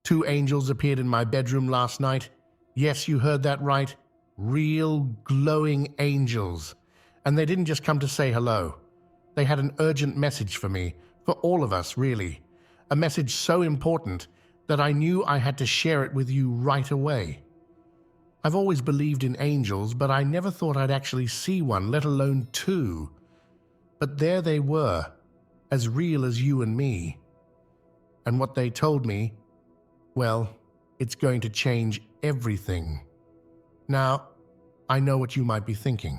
2 angels appeared in my bedroom last night. Yes, you heard that right. Real glowing angels. And they didn't just come to say hello. They had an urgent message for me, for all of us, really. A message so important that I knew I had to share it with you right away. I've always believed in angels, but I never thought I'd actually see one, let alone 2. But there they were, as real as you and me. And what they told me, well, it's going to change everything. Now, I know what you might be thinking.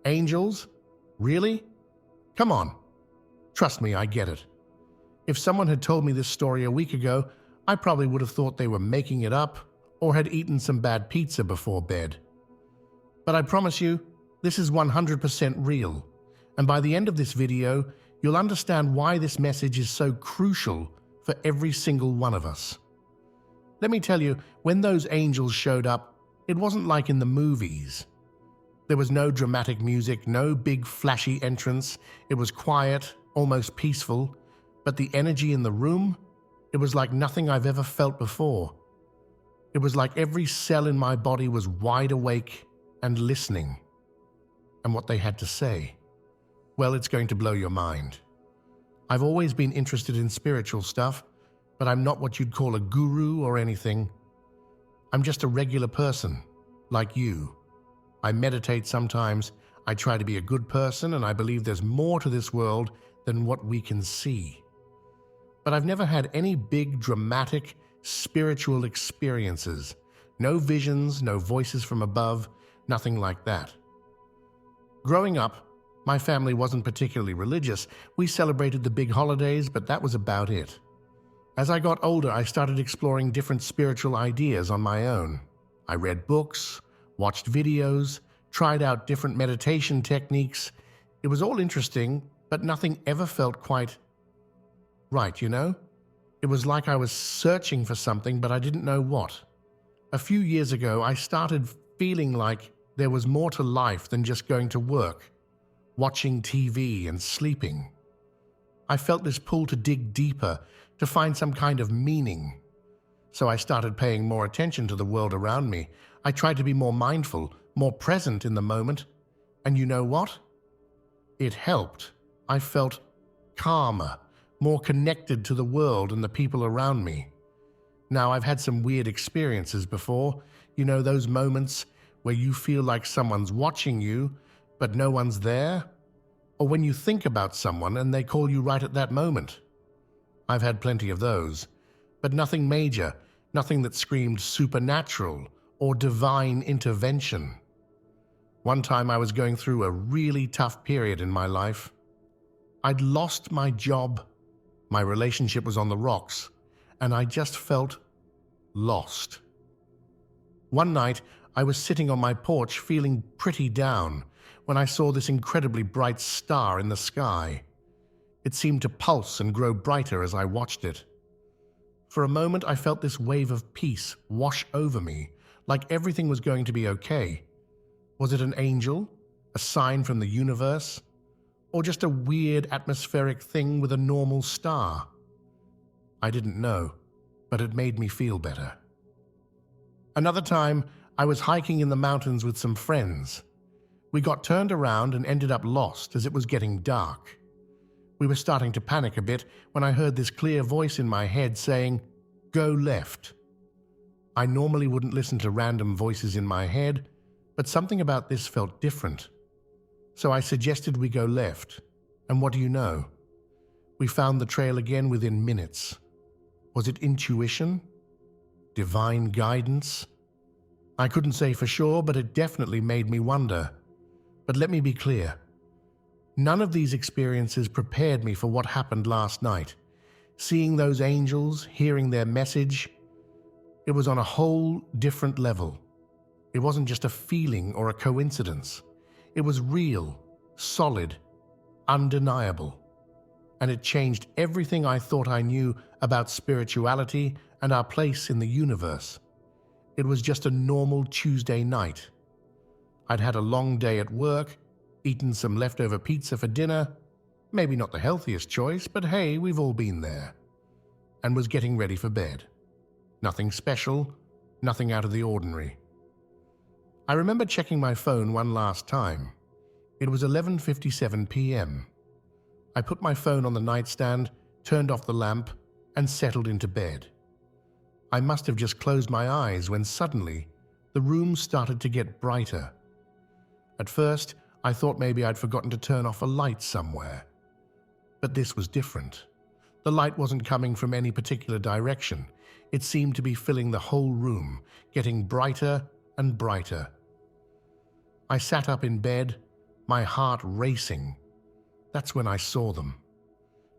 Angels? Really? Come on. Trust me, I get it. If someone had told me this story a week ago, I probably would have thought they were making it up or had eaten some bad pizza before bed. But I promise you, this is 100% real. And by the end of this video, you'll understand why this message is so crucial for every single one of us. Let me tell you, when those angels showed up, it wasn't like in the movies. There was no dramatic music, no big flashy entrance. It was quiet, almost peaceful, but the energy in the room, it was like nothing I've ever felt before. It was like every cell in my body was wide awake and listening. And what they had to say, well, it's going to blow your mind. I've always been interested in spiritual stuff, but I'm not what you'd call a guru or anything. I'm just a regular person, like you. I meditate sometimes, I try to be a good person, and I believe there's more to this world than what we can see. But I've never had any big, dramatic, spiritual experiences. No visions, no voices from above, nothing like that. Growing up, my family wasn't particularly religious. We celebrated the big holidays, but that was about it. As I got older, I started exploring different spiritual ideas on my own. I read books, watched videos, tried out different meditation techniques. It was all interesting, but nothing ever felt quite right, you know? It was like I was searching for something, but I didn't know what. A few years ago, I started feeling like there was more to life than just going to work, watching TV and sleeping. I felt this pull to dig deeper, to find some kind of meaning. So I started paying more attention to the world around me. I tried to be more mindful, more present in the moment. And you know what? It helped. I felt calmer, more connected to the world and the people around me. Now, I've had some weird experiences before. You know, those moments where you feel like someone's watching you, but no one's there? Or when you think about someone and they call you right at that moment. I've had plenty of those, but nothing major, nothing that screamed supernatural or divine intervention. One time I was going through a really tough period in my life. I'd lost my job, my relationship was on the rocks, and I just felt lost. One night, I was sitting on my porch feeling pretty down when I saw this incredibly bright star in the sky. It seemed to pulse and grow brighter as I watched it. For a moment, I felt this wave of peace wash over me, like everything was going to be okay. Was it an angel, a sign from the universe, or just a weird atmospheric thing with a normal star? I didn't know, but it made me feel better. Another time, I was hiking in the mountains with some friends. We got turned around and ended up lost as it was getting dark. We were starting to panic a bit when I heard this clear voice in my head saying, "Go left." I normally wouldn't listen to random voices in my head, but something about this felt different. So I suggested we go left, and what do you know? We found the trail again within minutes. Was it intuition? Divine guidance? I couldn't say for sure, but it definitely made me wonder. But let me be clear. None of these experiences prepared me for what happened last night. Seeing those angels, hearing their message, it was on a whole different level. It wasn't just a feeling or a coincidence. It was real, solid, undeniable. And it changed everything I thought I knew about spirituality and our place in the universe. It was just a normal Tuesday night. I'd had a long day at work, eaten some leftover pizza for dinner, maybe not the healthiest choice, but hey, we've all been there, and was getting ready for bed. Nothing special, nothing out of the ordinary. I remember checking my phone one last time. It was 11:57 p.m. I put my phone on the nightstand, turned off the lamp, and settled into bed. I must have just closed my eyes when suddenly the room started to get brighter. At first, I thought maybe I'd forgotten to turn off a light somewhere. But this was different. The light wasn't coming from any particular direction. It seemed to be filling the whole room, getting brighter and brighter. I sat up in bed, my heart racing. That's when I saw them.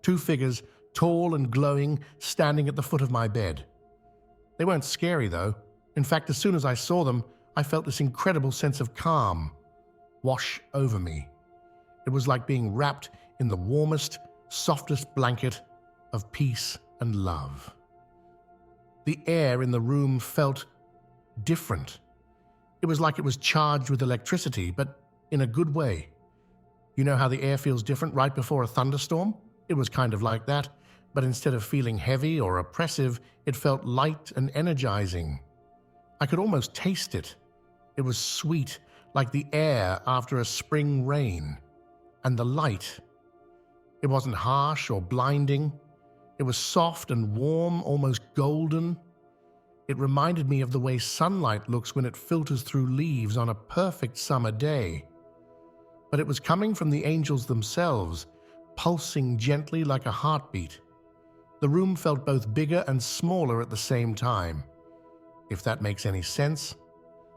Two figures, tall and glowing, standing at the foot of my bed. They weren't scary, though. In fact, as soon as I saw them, I felt this incredible sense of calm wash over me. It was like being wrapped in the warmest, softest blanket of peace and love. The air in the room felt different. It was like it was charged with electricity, but in a good way. You know how the air feels different right before a thunderstorm? It was kind of like that, but instead of feeling heavy or oppressive, it felt light and energizing. I could almost taste it. It was sweet, like the air after a spring rain. And the light. It wasn't harsh or blinding. It was soft and warm, almost golden. It reminded me of the way sunlight looks when it filters through leaves on a perfect summer day. But it was coming from the angels themselves, pulsing gently like a heartbeat. The room felt both bigger and smaller at the same time. If that makes any sense,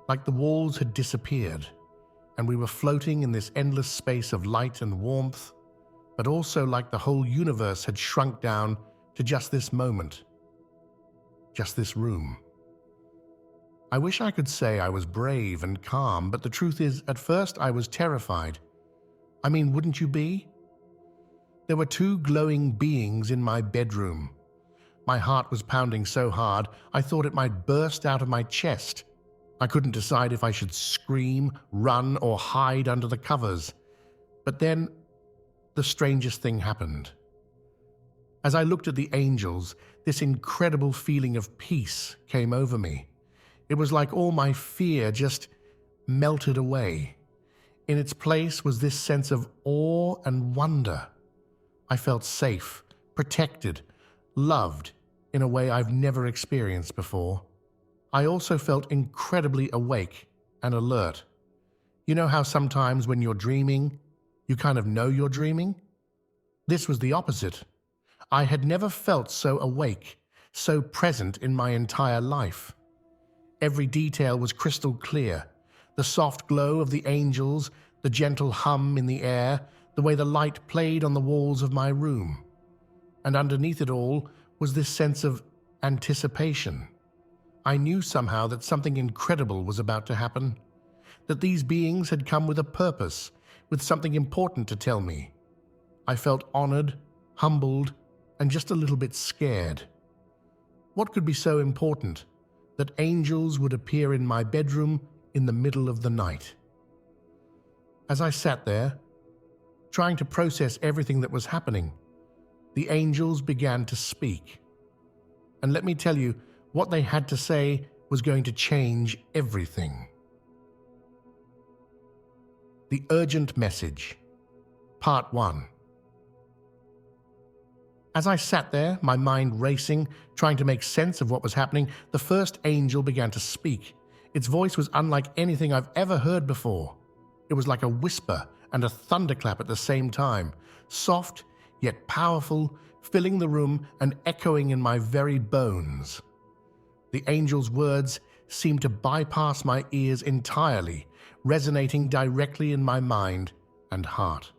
like the walls had disappeared, and we were floating in this endless space of light and warmth, but also like the whole universe had shrunk down to just this moment, just this room. I wish I could say I was brave and calm, but the truth is, at first I was terrified. I mean, wouldn't you be? There were two glowing beings in my bedroom. My heart was pounding so hard, I thought it might burst out of my chest. I couldn't decide if I should scream, run, or hide under the covers. But then, the strangest thing happened. As I looked at the angels, this incredible feeling of peace came over me. It was like all my fear just melted away. In its place was this sense of awe and wonder. I felt safe, protected, loved in a way I've never experienced before. I also felt incredibly awake and alert. You know how sometimes when you're dreaming, you kind of know you're dreaming? This was the opposite. I had never felt so awake, so present in my entire life. Every detail was crystal clear. The soft glow of the angels, the gentle hum in the air, the way the light played on the walls of my room. And underneath it all was this sense of anticipation. I knew somehow that something incredible was about to happen, that these beings had come with a purpose, with something important to tell me. I felt honored, humbled, and just a little bit scared. What could be so important that angels would appear in my bedroom in the middle of the night? As I sat there, trying to process everything that was happening, the angels began to speak. And let me tell you, what they had to say was going to change everything. The Urgent Message, Part 1. As I sat there, my mind racing, trying to make sense of what was happening, the first angel began to speak. Its voice was unlike anything I've ever heard before. It was like a whisper and a thunderclap at the same time, soft yet powerful, filling the room and echoing in my very bones. The angel's words seemed to bypass my ears entirely, resonating directly in my mind and heart.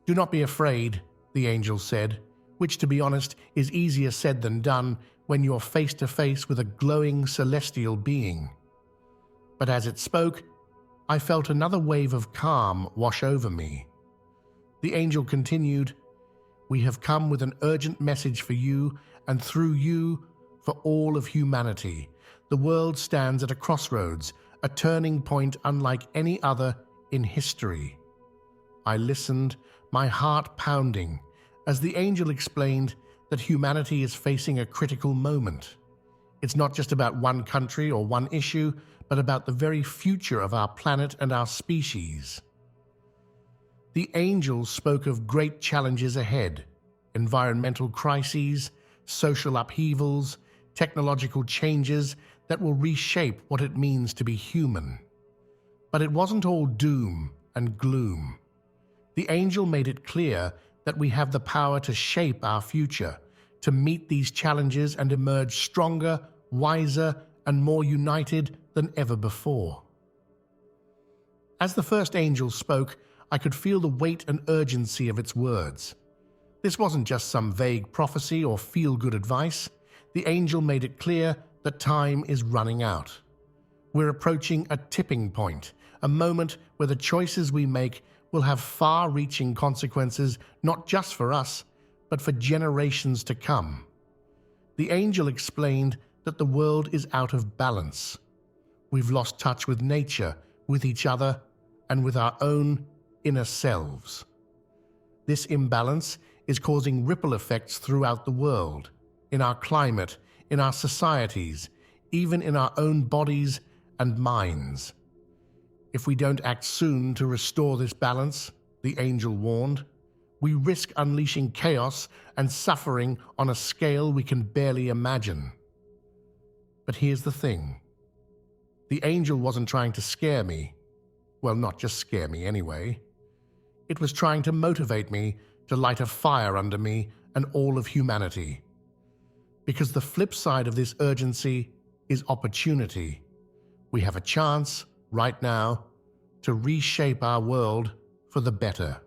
"Do not be afraid," the angel said, which, to be honest, is easier said than done when you're face to face with a glowing celestial being. But as it spoke, I felt another wave of calm wash over me. The angel continued, "We have come with an urgent message for you, and through you, for all of humanity. The world stands at a crossroads, a turning point unlike any other in history." I listened, my heart pounding, as the angel explained that humanity is facing a critical moment. It's not just about one country or one issue, but about the very future of our planet and our species. The angels spoke of great challenges ahead: environmental crises, social upheavals, technological changes that will reshape what it means to be human. But it wasn't all doom and gloom. The angel made it clear that we have the power to shape our future, to meet these challenges and emerge stronger, wiser, and more united than ever before. As the first angel spoke, I could feel the weight and urgency of its words. This wasn't just some vague prophecy or feel-good advice. The angel made it clear that time is running out. We're approaching a tipping point, a moment where the choices we make will have far-reaching consequences, not just for us, but for generations to come. The angel explained that the world is out of balance. We've lost touch with nature, with each other, and with our own inner selves. This imbalance is causing ripple effects throughout the world, in our climate, in our societies, even in our own bodies and minds. If we don't act soon to restore this balance, the angel warned, we risk unleashing chaos and suffering on a scale we can barely imagine. But here's the thing. The angel wasn't trying to scare me. Well, not just scare me anyway. It was trying to motivate me, to light a fire under me and all of humanity. Because the flip side of this urgency is opportunity. We have a chance, right now, to reshape our world for the better,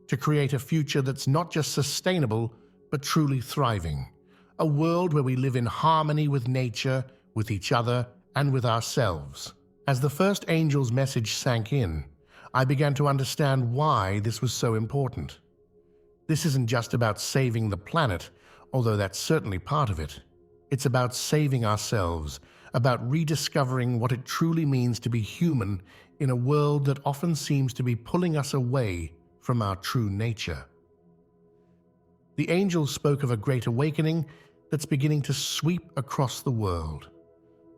to create a future that's not just sustainable, but truly thriving. A world where we live in harmony with nature, with each other, and with ourselves. As the first angel's message sank in, I began to understand why this was so important. This isn't just about saving the planet, although that's certainly part of it. It's about saving ourselves, about rediscovering what it truly means to be human in a world that often seems to be pulling us away from our true nature. The angels spoke of a great awakening that's beginning to sweep across the world.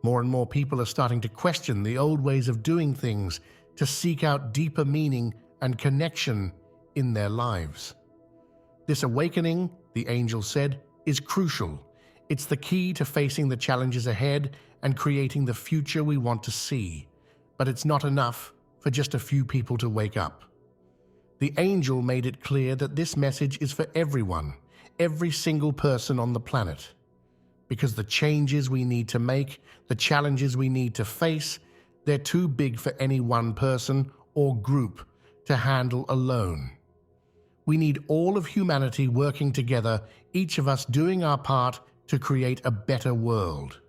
More and more people are starting to question the old ways of doing things, to seek out deeper meaning and connection in their lives. This awakening, the angel said, is crucial. It's the key to facing the challenges ahead and creating the future we want to see. But it's not enough for just a few people to wake up. The angel made it clear that this message is for everyone, every single person on the planet. Because the changes we need to make, the challenges we need to face, they're too big for any one person or group to handle alone. We need all of humanity working together, each of us doing our part to create a better world.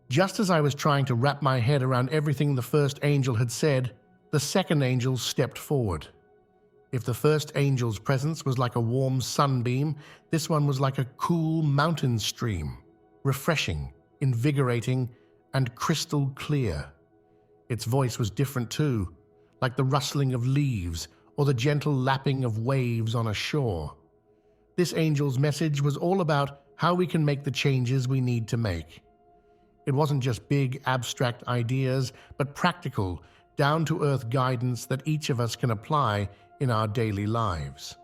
Just as I was trying to wrap my head around everything the first angel had said, the second angel stepped forward. If the first angel's presence was like a warm sunbeam, this one was like a cool mountain stream, refreshing, invigorating, and crystal clear. Its voice was different too, like the rustling of leaves or the gentle lapping of waves on a shore. This angel's message was all about how we can make the changes we need to make. It wasn't just big, abstract ideas, but practical, down-to-earth guidance that each of us can apply in our daily lives.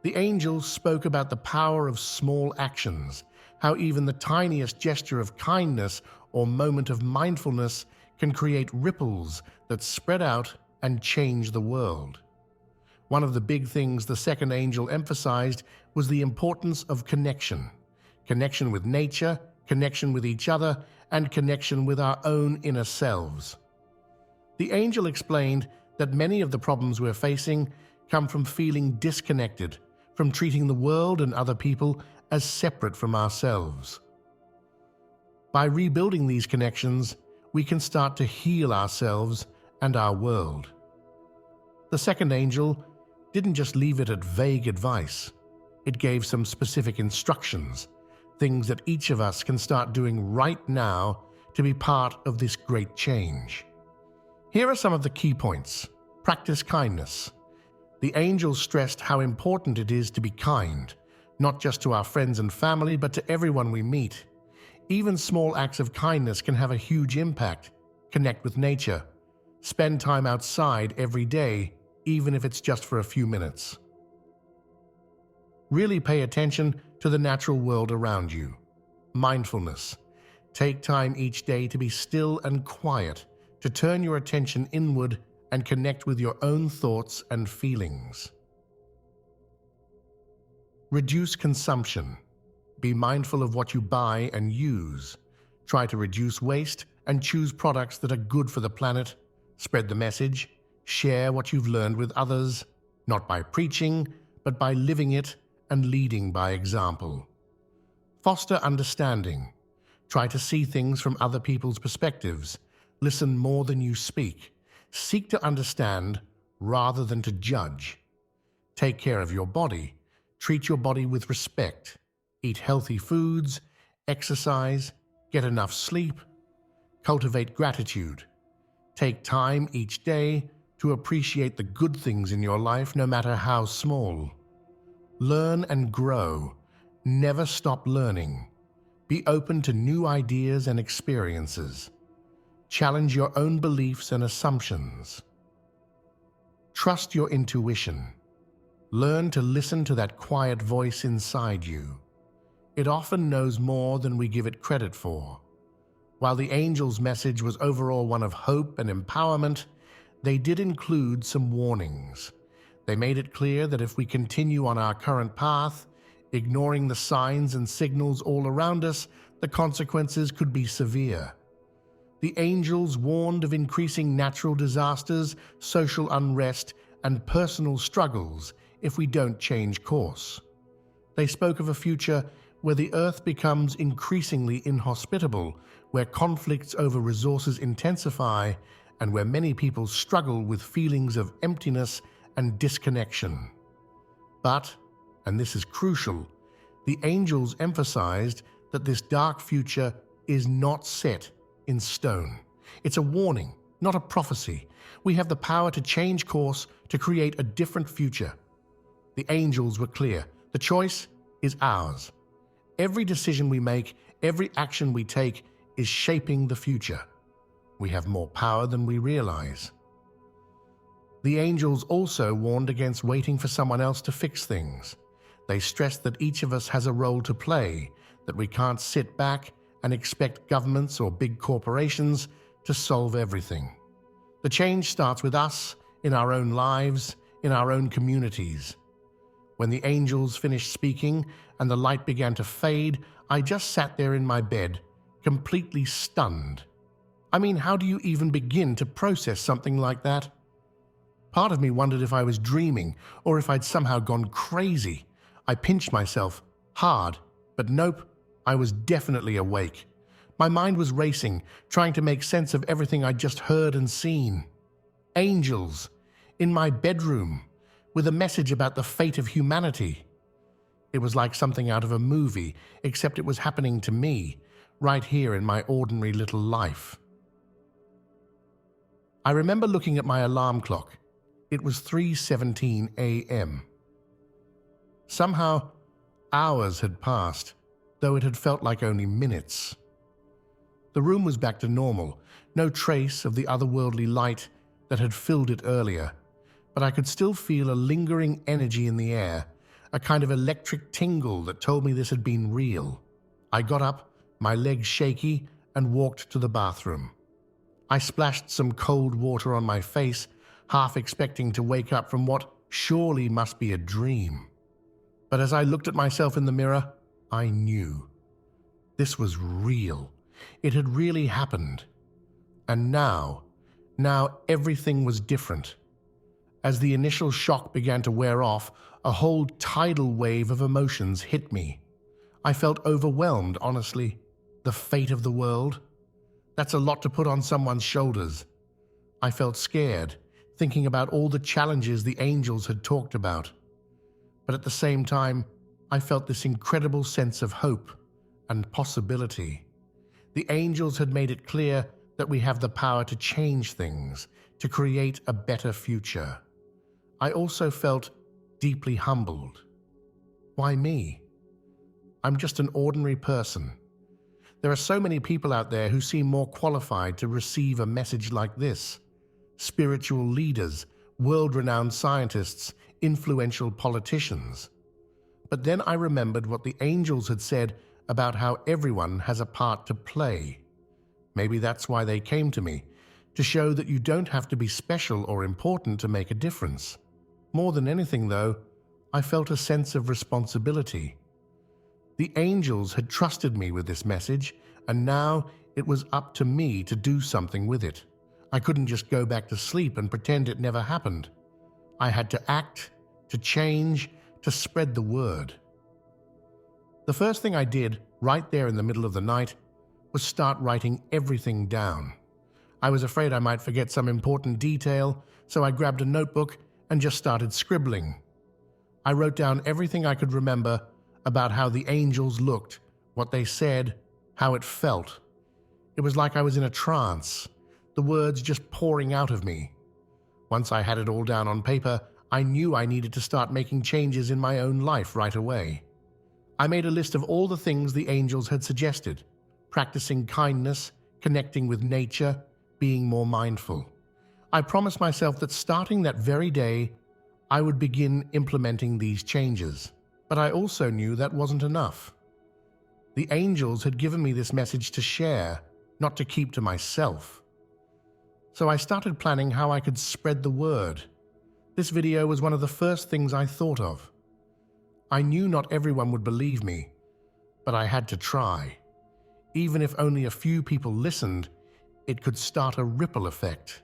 The angels spoke about the power of small actions, how even the tiniest gesture of kindness or moment of mindfulness can create ripples that spread out and change the world. One of the big things the second angel emphasized was the importance of connection. Connection with nature, connection with each other, and connection with our own inner selves. The angel explained that many of the problems we're facing come from feeling disconnected, from treating the world and other people as separate from ourselves. By rebuilding these connections, we can start to heal ourselves and our world. The second angel didn't just leave it at vague advice. It gave some specific instructions, things that each of us can start doing right now to be part of this great change. Here are some of the key points. Practice kindness. The angel stressed how important it is to be kind, not just to our friends and family, but to everyone we meet. Even small acts of kindness can have a huge impact. Connect with nature. Spend time outside every day, even if it's just for a few minutes. Really pay attention to the natural world around you. Mindfulness. Take time each day to be still and quiet, to turn your attention inward and connect with your own thoughts and feelings. Reduce consumption. Be mindful of what you buy and use. Try to reduce waste and choose products that are good for the planet. Spread the message. Share what you've learned with others, not by preaching, but by living it and leading by example. Foster understanding. Try to see things from other people's perspectives. Listen more than you speak. Seek to understand rather than to judge. Take care of your body. Treat your body with respect. Eat healthy foods, exercise, get enough sleep. Cultivate gratitude. Take time each day to appreciate the good things in your life, no matter how small. Learn and grow. Never stop learning. Be open to new ideas and experiences. Challenge your own beliefs and assumptions. Trust your intuition. Learn to listen to that quiet voice inside you. It often knows more than we give it credit for. While the angel's message was overall one of hope and empowerment, they did include some warnings. They made it clear that if we continue on our current path, ignoring the signs and signals all around us, the consequences could be severe. The angels warned of increasing natural disasters, social unrest, and personal struggles if we don't change course. They spoke of a future where the earth becomes increasingly inhospitable, where conflicts over resources intensify, and where many people struggle with feelings of emptiness and disconnection. But, and this is crucial, the angels emphasized that this dark future is not set in stone. It's a warning, not a prophecy. We have the power to change course, to create a different future. The angels were clear. The choice is ours. Every decision we make, every action we take is shaping the future. We have more power than we realize. The angels also warned against waiting for someone else to fix things. They stressed that each of us has a role to play, that we can't sit back and expect governments or big corporations to solve everything. The change starts with us, in our own lives, in our own communities. When the angels finished speaking and the light began to fade, I just sat there in my bed, completely stunned. I mean, how do you even begin to process something like that? Part of me wondered if I was dreaming or if I'd somehow gone crazy. I pinched myself hard, but nope, I was definitely awake. My mind was racing, trying to make sense of everything I'd just heard and seen. Angels, in my bedroom, with a message about the fate of humanity. It was like something out of a movie, except it was happening to me, right here in my ordinary little life. I remember looking at my alarm clock. It was 3:17 a.m. Somehow, hours had passed, though it had felt like only minutes. The room was back to normal, no trace of the otherworldly light that had filled it earlier, but I could still feel a lingering energy in the air, a kind of electric tingle that told me this had been real. I got up, my legs shaky, and walked to the bathroom. I splashed some cold water on my face, half expecting to wake up from what surely must be a dream. But as I looked at myself in the mirror, I knew. This was real. It had really happened. And now everything was different. As the initial shock began to wear off, a whole tidal wave of emotions hit me. I felt overwhelmed, honestly. The fate of the world? That's a lot to put on someone's shoulders. I felt scared, thinking about all the challenges the angels had talked about. But at the same time, I felt this incredible sense of hope and possibility. The angels had made it clear that we have the power to change things, to create a better future. I also felt deeply humbled. Why me? I'm just an ordinary person. There are so many people out there who seem more qualified to receive a message like this. Spiritual leaders, world-renowned scientists, influential politicians. But then I remembered what the angels had said about how everyone has a part to play. Maybe that's why they came to me, to show that you don't have to be special or important to make a difference. More than anything, though, I felt a sense of responsibility. The angels had trusted me with this message, and now it was up to me to do something with it. I couldn't just go back to sleep and pretend it never happened. I had to act, to change, to spread the word. The first thing I did, right there in the middle of the night, was start writing everything down. I was afraid I might forget some important detail, so I grabbed a notebook and just started scribbling. I wrote down everything I could remember about how the angels looked, what they said, how it felt. It was like I was in a trance, the words just pouring out of me. Once I had it all down on paper, I knew I needed to start making changes in my own life right away. I made a list of all the things the angels had suggested: practicing kindness, connecting with nature, being more mindful. I promised myself that starting that very day, I would begin implementing these changes. But I also knew that wasn't enough. The angels had given me this message to share, not to keep to myself. So I started planning how I could spread the word. This video was one of the first things I thought of. I knew not everyone would believe me, but I had to try. Even if only a few people listened, it could start a ripple effect.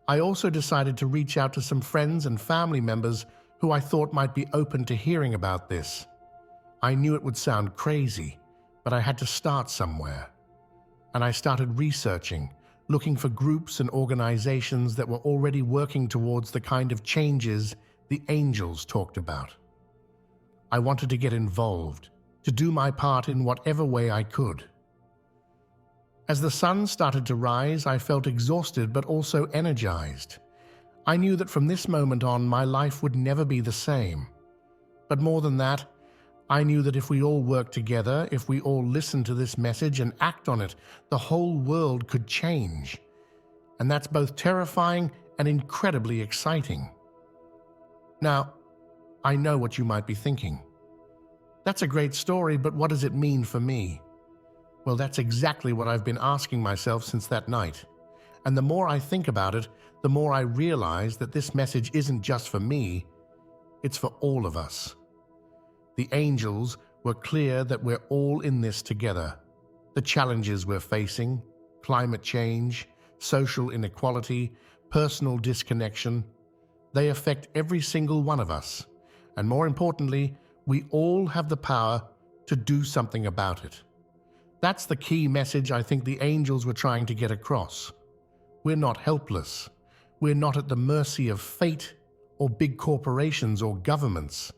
I also decided to reach out to some friends and family members who I thought might be open to hearing about this. I knew it would sound crazy, but I had to start somewhere. And I started researching, looking for groups and organizations that were already working towards the kind of changes the angels talked about. I wanted to get involved, to do my part in whatever way I could. As the sun started to rise, I felt exhausted but also energized. I knew that from this moment on, my life would never be the same. But more than that, I knew that if we all worked together, if we all listened to this message and act on it, the whole world could change. And that's both terrifying and incredibly exciting. Now, I know what you might be thinking. That's a great story, but what does it mean for me? Well, that's exactly what I've been asking myself since that night. And the more I think about it, the more I realize that this message isn't just for me, it's for all of us. The angels were clear that we're all in this together. The challenges we're facing, climate change, social inequality, personal disconnection, they affect every single one of us. And more importantly, we all have the power to do something about it. That's the key message I think the angels were trying to get across. We're not helpless. We're not at the mercy of fate or big corporations or governments.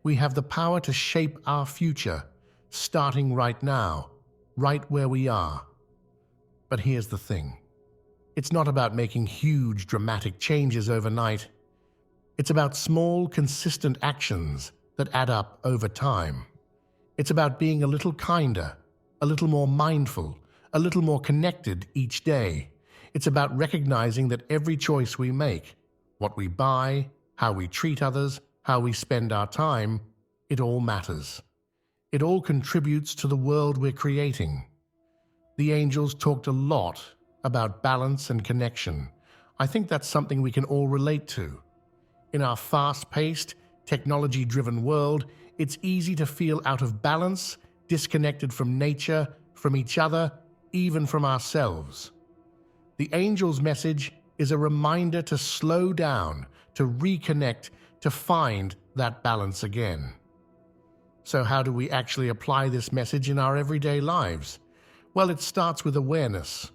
We have the power to shape our future, starting right now, right where we are. But here's the thing. It's not about making huge, dramatic changes overnight. It's about small, consistent actions that add up over time. It's about being a little kinder, a little more mindful, a little more connected each day. It's about recognizing that every choice we make, what we buy, how we treat others, how we spend our time, it all matters. It all contributes to the world we're creating. The angels talked a lot about balance and connection. I think that's something we can all relate to. In our fast-paced, technology-driven world, it's easy to feel out of balance, disconnected from nature, from each other, even from ourselves. The angel's message is a reminder to slow down, to reconnect, to find that balance again. So how do we actually apply this message in our everyday lives? Well, it starts with awareness.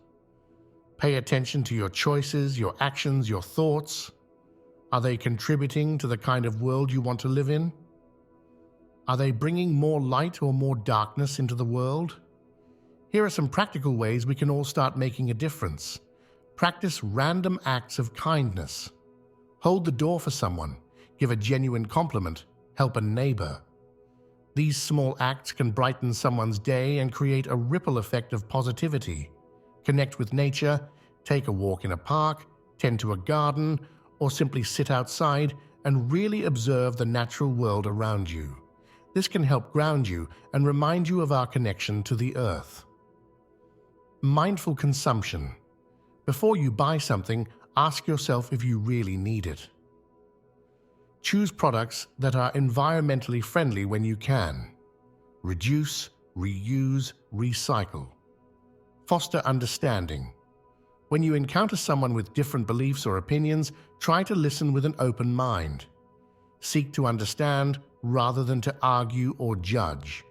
Pay attention to your choices, your actions, your thoughts. Are they contributing to the kind of world you want to live in? Are they bringing more light or more darkness into the world? Here are some practical ways we can all start making a difference. Practice random acts of kindness. Hold the door for someone. Give a genuine compliment. Help a neighbor. These small acts can brighten someone's day and create a ripple effect of positivity. Connect with nature, take a walk in a park, tend to a garden, or simply sit outside and really observe the natural world around you. This can help ground you and remind you of our connection to the earth. Mindful consumption. Before you buy something, ask yourself if you really need it. Choose products that are environmentally friendly when you can. Reduce, reuse, recycle. Foster understanding. When you encounter someone with different beliefs or opinions, try to listen with an open mind. Seek to understand rather than to argue or judge.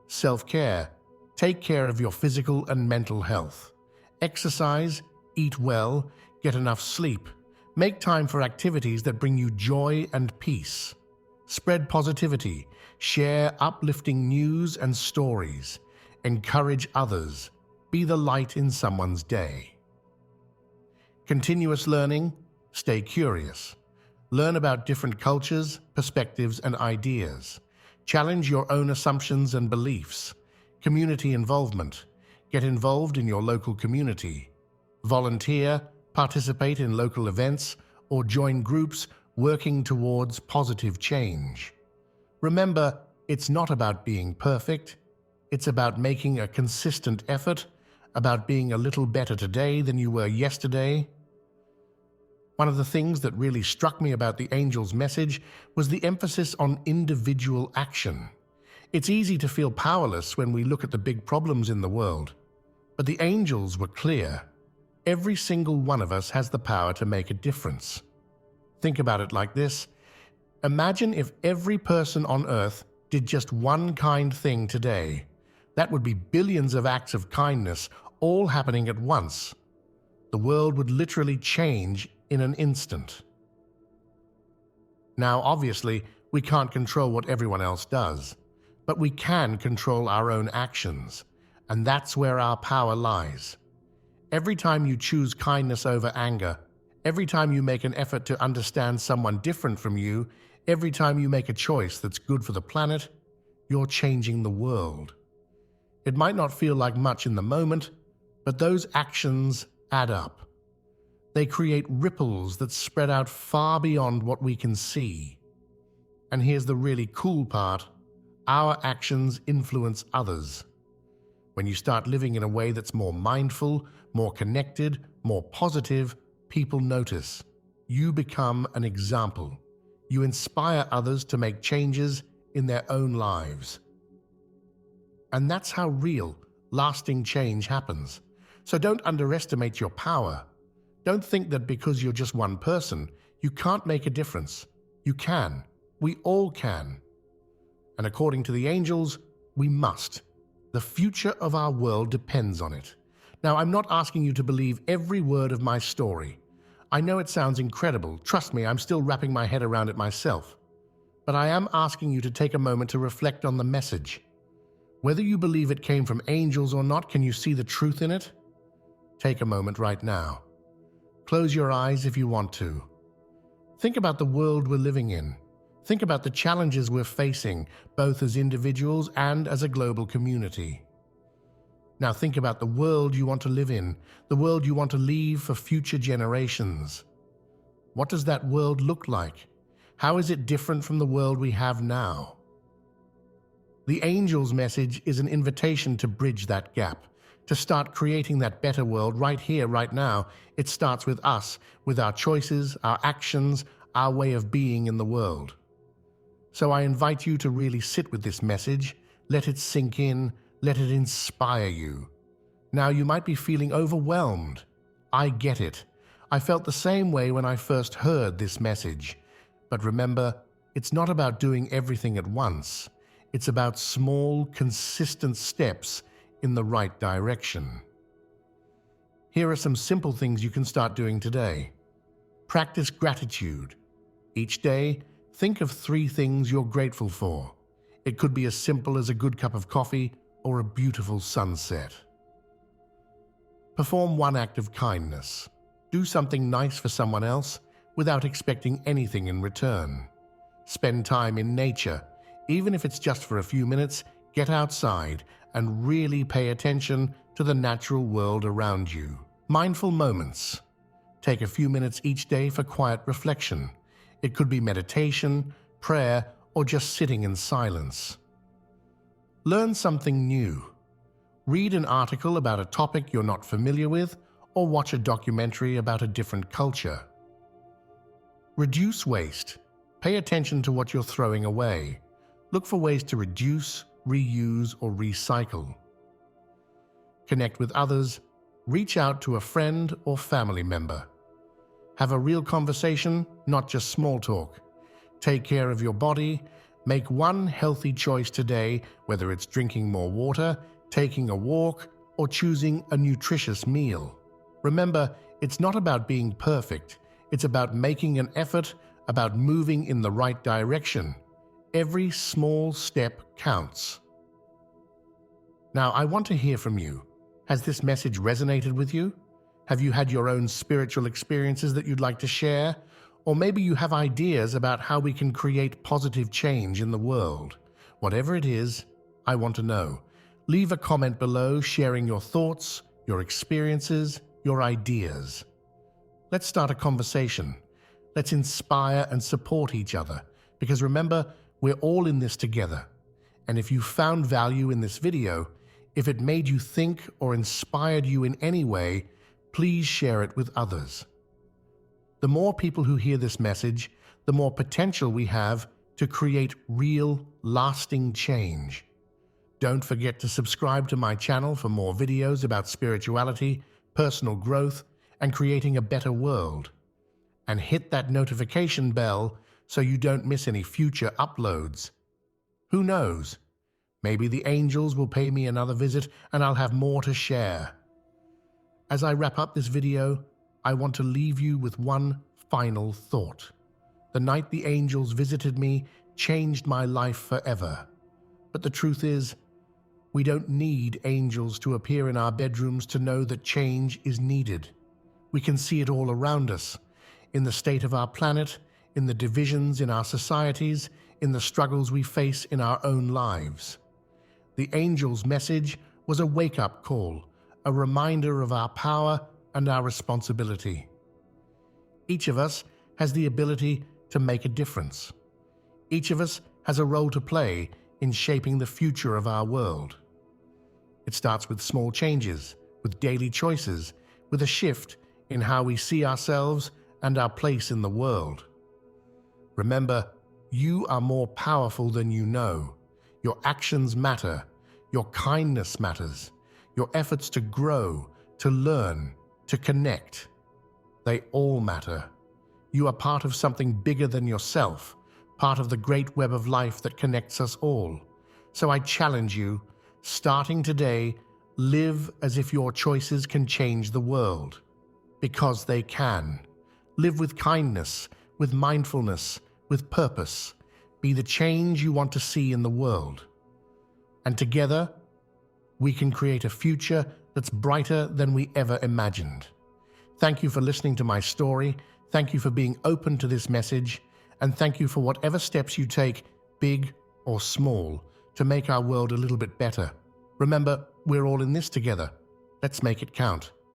Self-care. Take care of your physical and mental health. Exercise, eat well, get enough sleep. Make time for activities that bring you joy and peace. Spread positivity. Share uplifting news and stories. Encourage others. Be the light in someone's day. Continuous learning. Stay curious. Learn about different cultures, perspectives, and ideas. Challenge your own assumptions and beliefs. Community involvement. Get involved in your local community. Volunteer, participate in local events, or join groups working towards positive change. Remember, it's not about being perfect. It's about making a consistent effort, about being a little better today than you were yesterday. One of the things that really struck me about the angel's message was the emphasis on individual action. It's easy to feel powerless when we look at the big problems in the world. But the angels were clear. Every single one of us has the power to make a difference. Think about it like this. Imagine if every person on earth did just one kind thing today. That would be billions of acts of kindness, all happening at once. The world would literally change in an instant. Now, obviously, we can't control what everyone else does, but we can control our own actions, and that's where our power lies. Every time you choose kindness over anger, every time you make an effort to understand someone different from you, every time you make a choice that's good for the planet, you're changing the world. It might not feel like much in the moment, but those actions add up. They create ripples that spread out far beyond what we can see. And here's the really cool part. Our actions influence others. When you start living in a way that's more mindful, more connected, more positive, people notice. You become an example. You inspire others to make changes in their own lives. And that's how real, lasting change happens. So don't underestimate your power. Don't think that because you're just one person, you can't make a difference. You can. We all can. And according to the angels, we must. The future of our world depends on it. Now, I'm not asking you to believe every word of my story. I know it sounds incredible. Trust me, I'm still wrapping my head around it myself. But I am asking you to take a moment to reflect on the message. Whether you believe it came from angels or not, can you see the truth in it? Take a moment right now. Close your eyes if you want to. Think about the world we're living in. Think about the challenges we're facing, both as individuals and as a global community. Now think about the world you want to live in, the world you want to leave for future generations. What does that world look like? How is it different from the world we have now? The angel's message is an invitation to bridge that gap, to start creating that better world right here, right now. It starts with us, with our choices, our actions, our way of being in the world. So I invite you to really sit with this message, let it sink in, let it inspire you. Now you might be feeling overwhelmed. I get it. I felt the same way when I first heard this message. But remember, it's not about doing everything at once. It's about small, consistent steps in the right direction. Here are some simple things you can start doing today. Practice gratitude. Each day, think of 3 things you're grateful for. It could be as simple as a good cup of coffee or a beautiful sunset. Perform 1 act of kindness. Do something nice for someone else without expecting anything in return. Spend time in nature. Even if it's just for a few minutes, get outside and really pay attention to the natural world around you. Mindful moments. Take a few minutes each day for quiet reflection. It could be meditation, prayer, or just sitting in silence. Learn something new. Read an article about a topic you're not familiar with, or watch a documentary about a different culture. Reduce waste. Pay attention to what you're throwing away. Look for ways to reduce, reuse, or recycle. Connect with others. Reach out to a friend or family member. Have a real conversation, not just small talk. Take care of your body. Make one healthy choice today, whether it's drinking more water, taking a walk, or choosing a nutritious meal. Remember, it's not about being perfect. It's about making an effort, about moving in the right direction. Every small step counts. Now, I want to hear from you. Has this message resonated with you? Have you had your own spiritual experiences that you'd like to share? Or maybe you have ideas about how we can create positive change in the world. Whatever it is, I want to know. Leave a comment below sharing your thoughts, your experiences, your ideas. Let's start a conversation. Let's inspire and support each other, because remember, we're all in this together. And if you found value in this video, if it made you think or inspired you in any way, please share it with others. The more people who hear this message, the more potential we have to create real, lasting change. Don't forget to subscribe to my channel for more videos about spirituality, personal growth, and creating a better world. And hit that notification bell so you don't miss any future uploads. Who knows? Maybe the angels will pay me another visit and I'll have more to share. As I wrap up this video, I want to leave you with one final thought. The night the angels visited me changed my life forever. But the truth is, we don't need angels to appear in our bedrooms to know that change is needed. We can see it all around us, in the state of our planet, in the divisions in our societies, in the struggles we face in our own lives. The angel's message was a wake-up call, a reminder of our power and our responsibility. Each of us has the ability to make a difference. Each of us has a role to play in shaping the future of our world. It starts with small changes, with daily choices, with a shift in how we see ourselves and our place in the world. Remember, you are more powerful than you know. Your actions matter. Your kindness matters. Your efforts to grow, to learn, to connect. They all matter. You are part of something bigger than yourself, part of the great web of life that connects us all. So I challenge you, starting today, live as if your choices can change the world. Because they can. Live with kindness, with mindfulness, with purpose. Be the change you want to see in the world. And together, we can create a future that's brighter than we ever imagined. Thank you for listening to my story. Thank you for being open to this message. And thank you for whatever steps you take, big or small, to make our world a little bit better. Remember, we're all in this together. Let's make it count.